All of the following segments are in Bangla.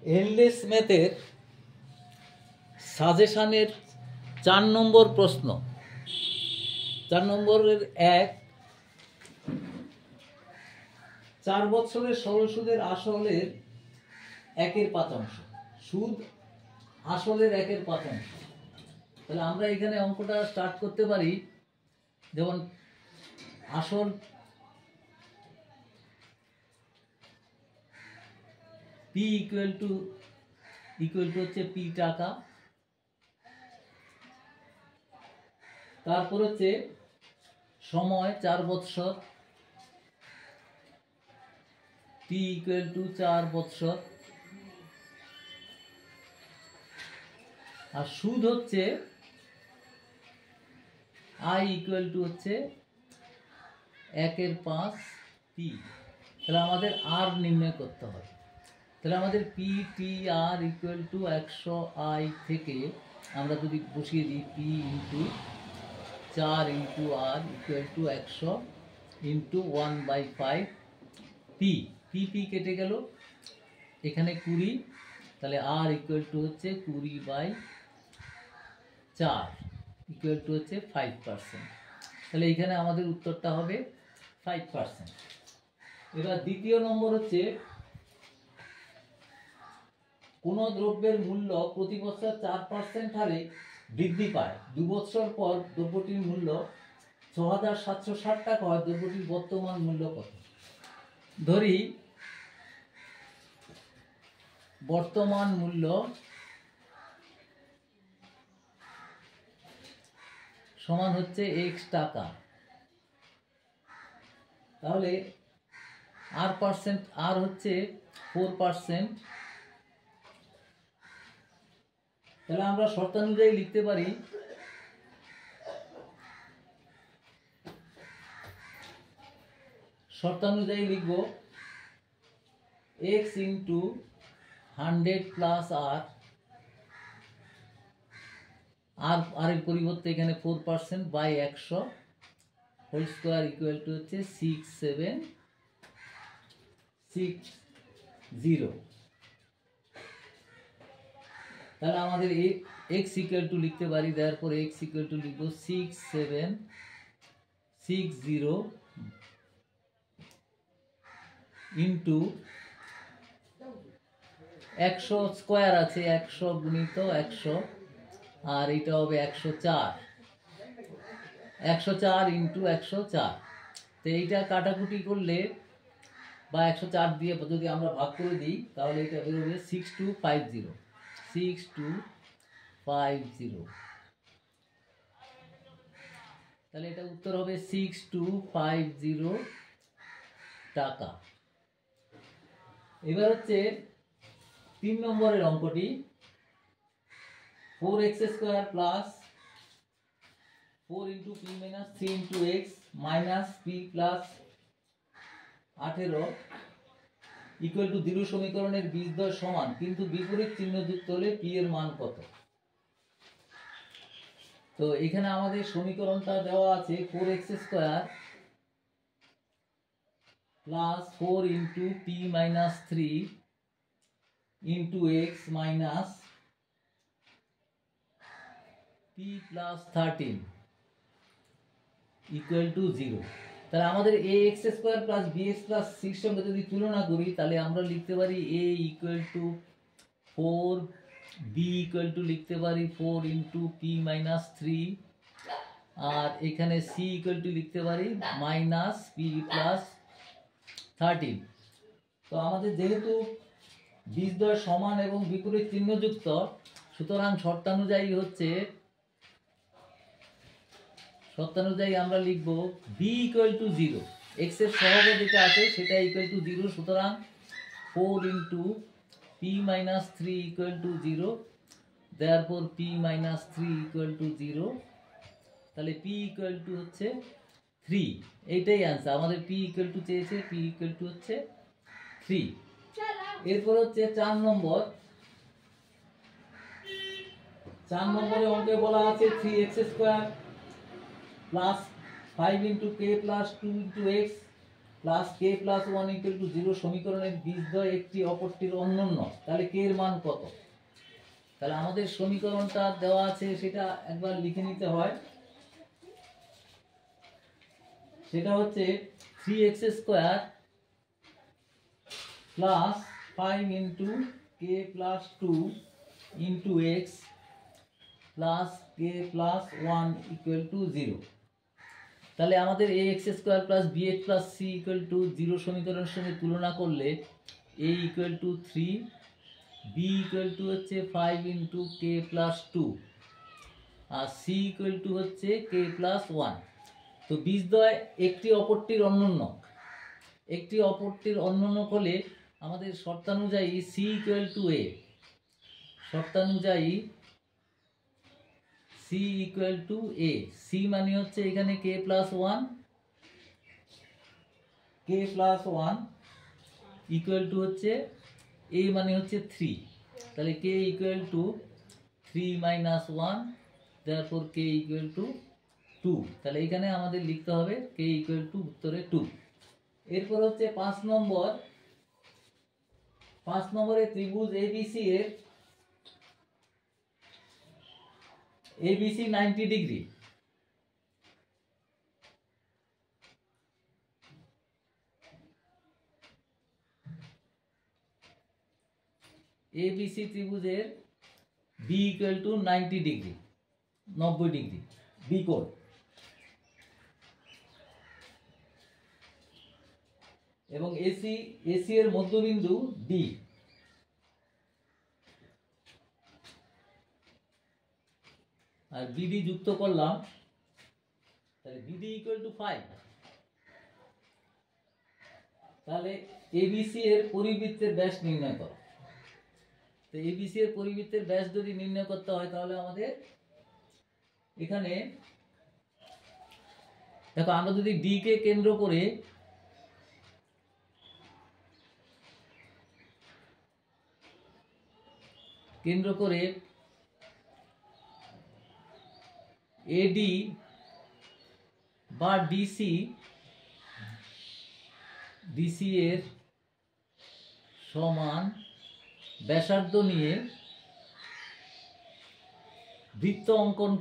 এন্ডলেস ম্যাথের সাজেশানের 4 নম্বর প্রশ্ন। 4 নম্বরের 4 বছরের সরল সুদের আসলের 1/5 সুদ আসলের 1/5। তাহলে আমরা এখানে অঙ্কটা স্টার্ট করতে পারি। যেমন আসল P ইকুয়াল টু হচ্ছে P টাকা, তারপর হচ্ছে সময় 4 বছর, T ইকুয়াল টু 4 বছর, আর সুদ হচ্ছে I ইকুয়াল টু হচ্ছে 1/5 T। তাহলে আমাদের R নির্ণয় করতে হবে। তাহলে আমাদের PTR ইকুয়াল টু 100I থেকে আমরা যদি বসিয়ে দিই P into 4 into R equal to 100 into 1/5 P কেটে গেল, এখানে 20, তাহলে R ইকুয়াল টু হচ্ছে 20/4 ইকুয়াল টু হচ্ছে 5%। তাহলে এখানে আমাদের উত্তরটা হবে 5%। এবার দ্বিতীয় নম্বর হচ্ছে কোন দ্রব্যের মূল্য প্রতি বছর 4% হারে বৃদ্ধি পায়, 2 বছর পর দ্রব্যটির মূল্য 6,760 টাকা হয়, দ্রব্যটির বর্তমান মূল্য কত? ধরি বর্তমান মূল্য সমান হচ্ছে x টাকা, তাহলে R হচ্ছে 4%। তাহলে আমরা শর্তানুযায়ী লিখতে পারি লিখব x ইন্টু 100 প্লাস R এর পরিবর্তে এখানে 4% by 100 whole square equal to হচ্ছে 6760। তাহলে আমাদের x ইকুয়াল টু লিখতে পারি, তারপর x ইকুয়াল টু লিখব 6760 ইন্টু 100 স্কোয়ার আছে, 100 গুণিত 100, আর এটা হবে 104 ইন্টু 104। তো এইটা কাটাকুটি করলে বা 104 দিয়ে যদি আমরা ভাগ করে দিই তাহলে এটা বেরোবে 6250। তাহলে এটা উত্তর হবে 6250 টাকা। এবার হচ্ছে 3 নম্বরের অঙ্কটি, 4x square plus 4 into P minus 3 into x minus P plus 18 equal to 0 সমীকরণের বীজদ্বয় সমান কিন্তু বিপরীত চিহ্ন যুক্ত হলে P এর মান কত? তো এখানে আমাদের সমীকরণটা দেওয়া আছে 4x square plus 4 into P minus 3 into x minus P plus 13 equal to 0। তাহলে আমাদের ax square plus bx plus 6 সঙ্গে যদি তুলনা করি তাহলে আমরা লিখতে পারি a equal to 4, b equal to লিখতে পারি 4 ইন্টু P মাইনাস 3, আর এখানে c ইকুয়াল টু লিখতে পারি মাইনাস P প্লাস 13। তো আমাদের যেহেতু বীজদ্বয় সমান এবং বিপরীত চিহ্নযুক্ত, সুতরাং শর্তানুযায়ী আমরা লিখব b ইকুয়াল টু 0, x এর সহগ যেটা আছে সেটা ইকুয়াল টু 0, সুতরাং 4 into P minus 3 equal to 0, therefore P minus 3 equal to 0। তাহলে P ইকুয়াল টু হচ্ছে 3, এইটাই आंसर। আমাদের P ইকুয়াল টু চেয়েছে, P ইকুয়াল টু হচ্ছে 3। এরপর হচ্ছে 4 নম্বরে অঙ্কে বলা আছে 3x square plus 5 into k plus 2 into x plus K plus one equal to zero সমীকরণের বীজদ্বয় একটি অপরটির অন্যন্য, তাহলে কে এর মান কত? তাহলে আমাদের সমীকরণটা দেওয়া আছে, সেটা একবার লিখে নিতে হয়। সেটা হচ্ছে 3x square plus 5 into K plus 2 into X plus K plus 1 equal to 0। তাহলে আমাদের A X square plus B X plus C equal to 0 সমীকরণের সঙ্গে তুলনা করলে A equal to 3, B equal to হচ্ছে 5 ইন্টু কে প্লাস 2 আর সি ইকুয়াল টু হচ্ছে কে প্লাস 1। তো বীজদ্বয় একটি অপরটির অন্যন্য, একটি অপরটির অন্যন্য হলে আমাদের শর্তানুযায়ী সি ইকুয়াল টু এ, শর্তানুযায়ী C equal to A. C মানে হচ্ছে এখানে K plus 1, K plus 1 equal to হচ্ছে এ মানে হচ্ছে 3, তাহলে K equal to 3 minus 1, therefore K equal to 2। তাহলে এখানে আমাদের লিখতে হবে কে ইকুয়াল টু উত্তরে 2। এরপর হচ্ছে 5 নম্বরে ত্রিভুজ এবিসি এর এবিসি 90 ডিগ্রি, এবিসি ত্রিভুজের B equal to 90 degree, 90 degree B কোণ, এবং এসি এর মধ্যবিন্দু ডি। আর বিডি যুক্ত করলাম, তাহলে বিডি ইকুয়াল টু 5। তাহলে এবিসি এর পরিবৃত্তের ব্যাস নির্ণয় করো। তো এবিসি এর পরিবৃত্তের ব্যাস যদি নির্ণয় করতে হয় তাহলে আমাদের এখানে দেখো, আমরা যদি ডি কে কেন্দ্র করে এডি বা ডিসি এর সমান ব্যাসার্ধ নিয়ে বৃত্ত অঙ্কন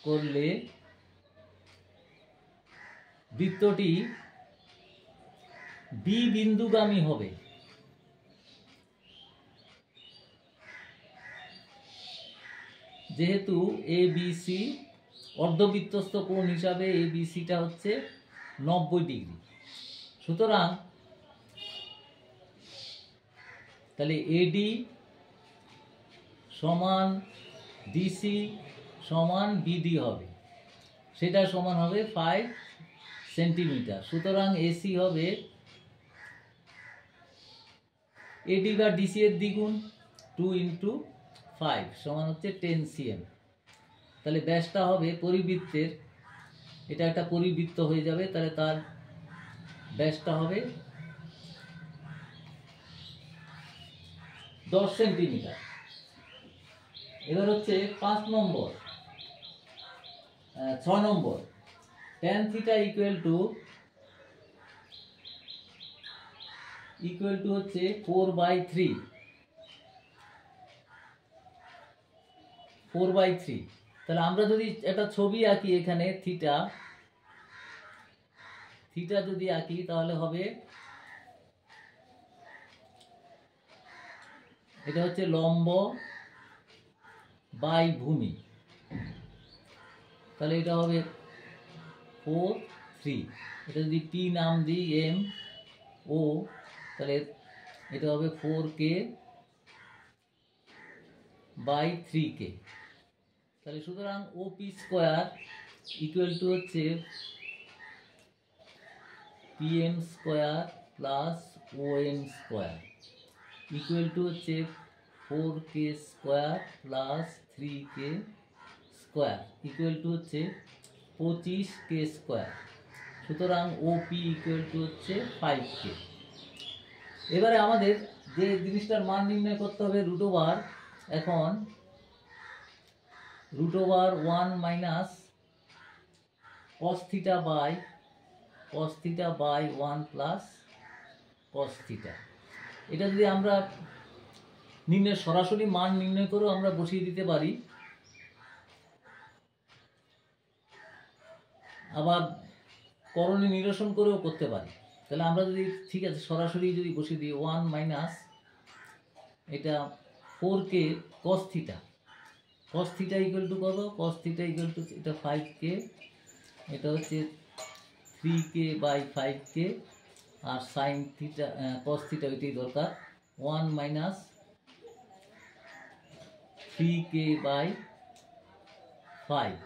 করলে বৃত্তটি বি বিন্দুগামী হবে। যেহেতু এ বি সি অর্ধবৃত্তস্থ কোণ হিসাবে এ বি সিটা হচ্ছে 90 ডিগ্রি, সুতরাং তাহলে এডি সমান ডিসি সমান বিডি হবে, সেটা সমান হবে 5 সেন্টিমিটার। সুতরাং এসি হবে এডি বা ডিসি এর দ্বিগুণ, 2 ইন্টু 5 সমান হচ্ছে 10 সিএম। তাহলে ব্যাসটা হবে পরিবৃত্তের, এটা একটা পরিবৃত্ত হয়ে যাবে, তাহলে তার ব্যাসটা হবে 10 সেন্টিমিটার। এবার হচ্ছে 6 নম্বর tan থিটা ইকুয়াল টু হচ্ছে 4/3। তাহলে আমরা যদি একটা ছবি আঁকি এখানে থিটা যদি আঁকি তাহলে হবে, এটা হচ্ছে লম্ব বাই ভূমি, তাহলে এটা হবে 4, 3। এটা যদি পি নাম দিই এম ও, তাহলে এটা হবে 4k বাই 3k। তাহলে সুতরাং ওপি স্কোয়ার ইকুয়াল টু হচ্ছে PM square plus OM square equal to হচ্ছে 4k square plus 3k square equal to হচ্ছে 25k স্কোয়ার। সুতরাং ওপি ইকুয়াল টু হচ্ছে 5k। এবারে আমাদের যে জিনিসটার মান নির্ণয় করতে হবে রুট ওভার, এখন √1 - cos theta by 1 plus cos theta। এটা যদি আমরা সরাসরি মান নির্ণয় করেও আমরা বসিয়ে দিতে পারি, আবার করণে নিরসন করেও করতে পারি। তাহলে আমরা যদি ঠিক আছে সরাসরি যদি বসিয়ে দিই 1 মাইনাস এটা 4k cos theta equal to কত? cos theta ইকুয়াল টু এটা 5k, এটা হচ্ছে 3k বাই 5k, আর sin theta cos theta ওইটাই দরকার 1 মাইনাস 3k বাই 5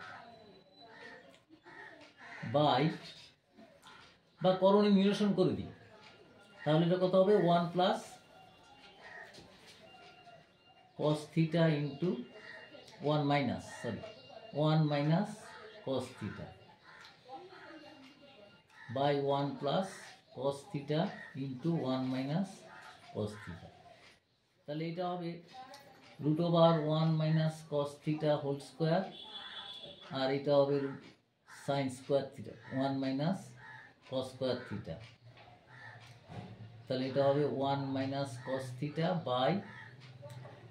বাই, বা করণে নিরসন করে দিই, তাহলে এটা কত হবে? 1 plus cos theta into 1 minus cos theta by 1 plus cos theta into 1 minus cos theta। তাহলে এটা হবে root over 1 minus cos theta whole square, আর এটা হবে sin square theta 1 minus cos square theta. তাহলে এটা হবে 1 মাইনাস cos theta বাই,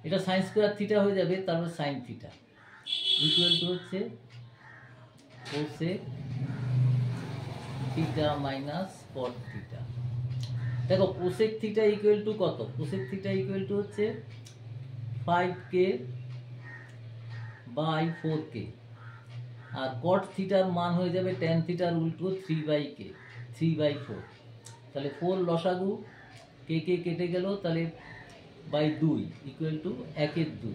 এটা sin স্কোয়ার থিটা হয়ে যাবে, তারপর sin থিটা ইকুয়াল টু হচ্ছে cosec theta minus cot theta. দেখো cosec থিটা ইকুয়াল টু কত? cosec থিটা ইকুয়াল টু হচ্ছে 5k by 4k, R cot থিটার মান হয়ে যাবে tan থিটার উল্টো 3/4। তাহলে 4 লসাগু কে কেটে গেল, তাহলে বাই 2 ইকুয়াল টু 1/2।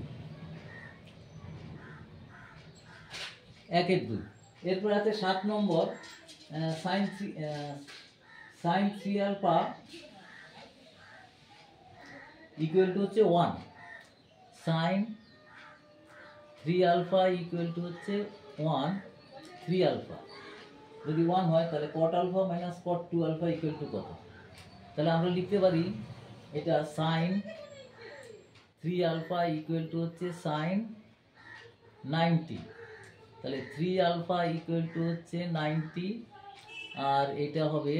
এরপর আছে 7 নম্বর sin 3 আলফা ইকুয়াল টু হচ্ছে 1, sin 3 আলফা ইকুয়াল টু হচ্ছে 1, 3 আলফা যদি 1 হয় তাহলে cot alpha minus cot 2 alpha equal to কত? তাহলে আমরা লিখতে পারি এটা sin 3 আলফা ইকুয়াল টু হচ্ছে sin 90, তাহলে 3 আলফা ইকুয়াল টু হচ্ছে 90, আর এটা হবে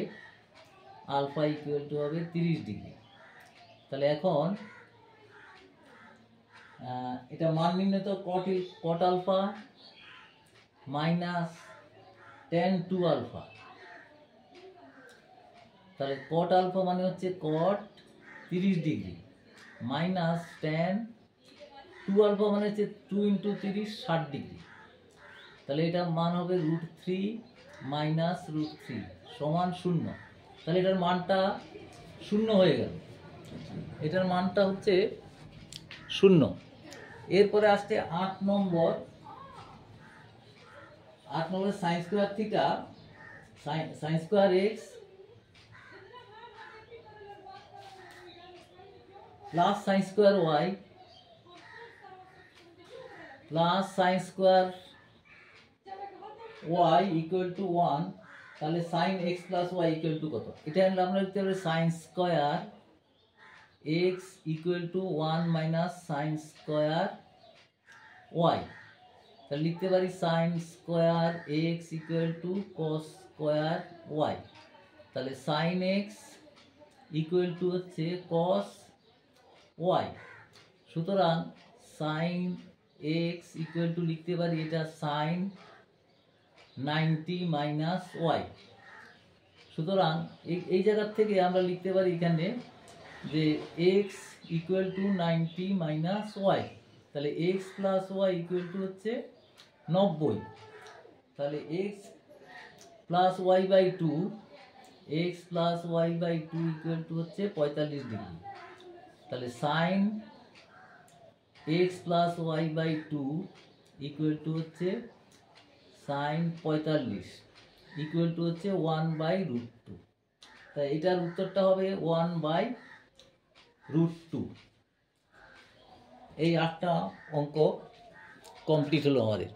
আলফা ইকুয়াল টু হবে 30 ডিগ্রি। তাহলে এখন এটা মান নির্ণয় তো cot alpha minus tan 2 alpha, তাহলে cot আলফা মানে হচ্ছে cot 30 degree minus tan 2 alpha মানে হচ্ছে 2 ইন্টু 30 60 ডিগ্রি। তাহলে এটা মান হবে √3 মাইনাস √3 সমান 0। তাহলে এটার মানটা 0 হয়ে গেল, এটার মানটা হচ্ছে 0। এরপরে আসছে 8 নম্বর sin square theta sin square x plus sin square y plus sin square y equal two 1। তাহলে sin x plus y equal to কত? এটা আমরা লিখতে পারি sin square x equal two 1 minus sin square y। তাহলে লিখতে পারি sin square x equal two cos square y। তাহলে sin x ইকুয়াল টু হচ্ছে cos y। সুতরাং sin x ইকুয়াল টু লিখতে পারি এটা sin 90 মাইনাস y। সুতরাং এই জায়গা থেকে আমরা লিখতে পারি এখানে যে x equal to 90 minus y। তাহলে x plus y equal to হচ্ছে 90। তাহলে x plus y by 2 equal to হচ্ছে 45 ডিগ্রি। তাহলে sin x plus y by 2 equal to হচ্ছে sin 45 ইকুয়াল টু হচ্ছে 1/√2। তাই এটার উত্তরটা হবে 1/√2। এই 8টা অঙ্ক কমপ্লিট হলো আমাদের।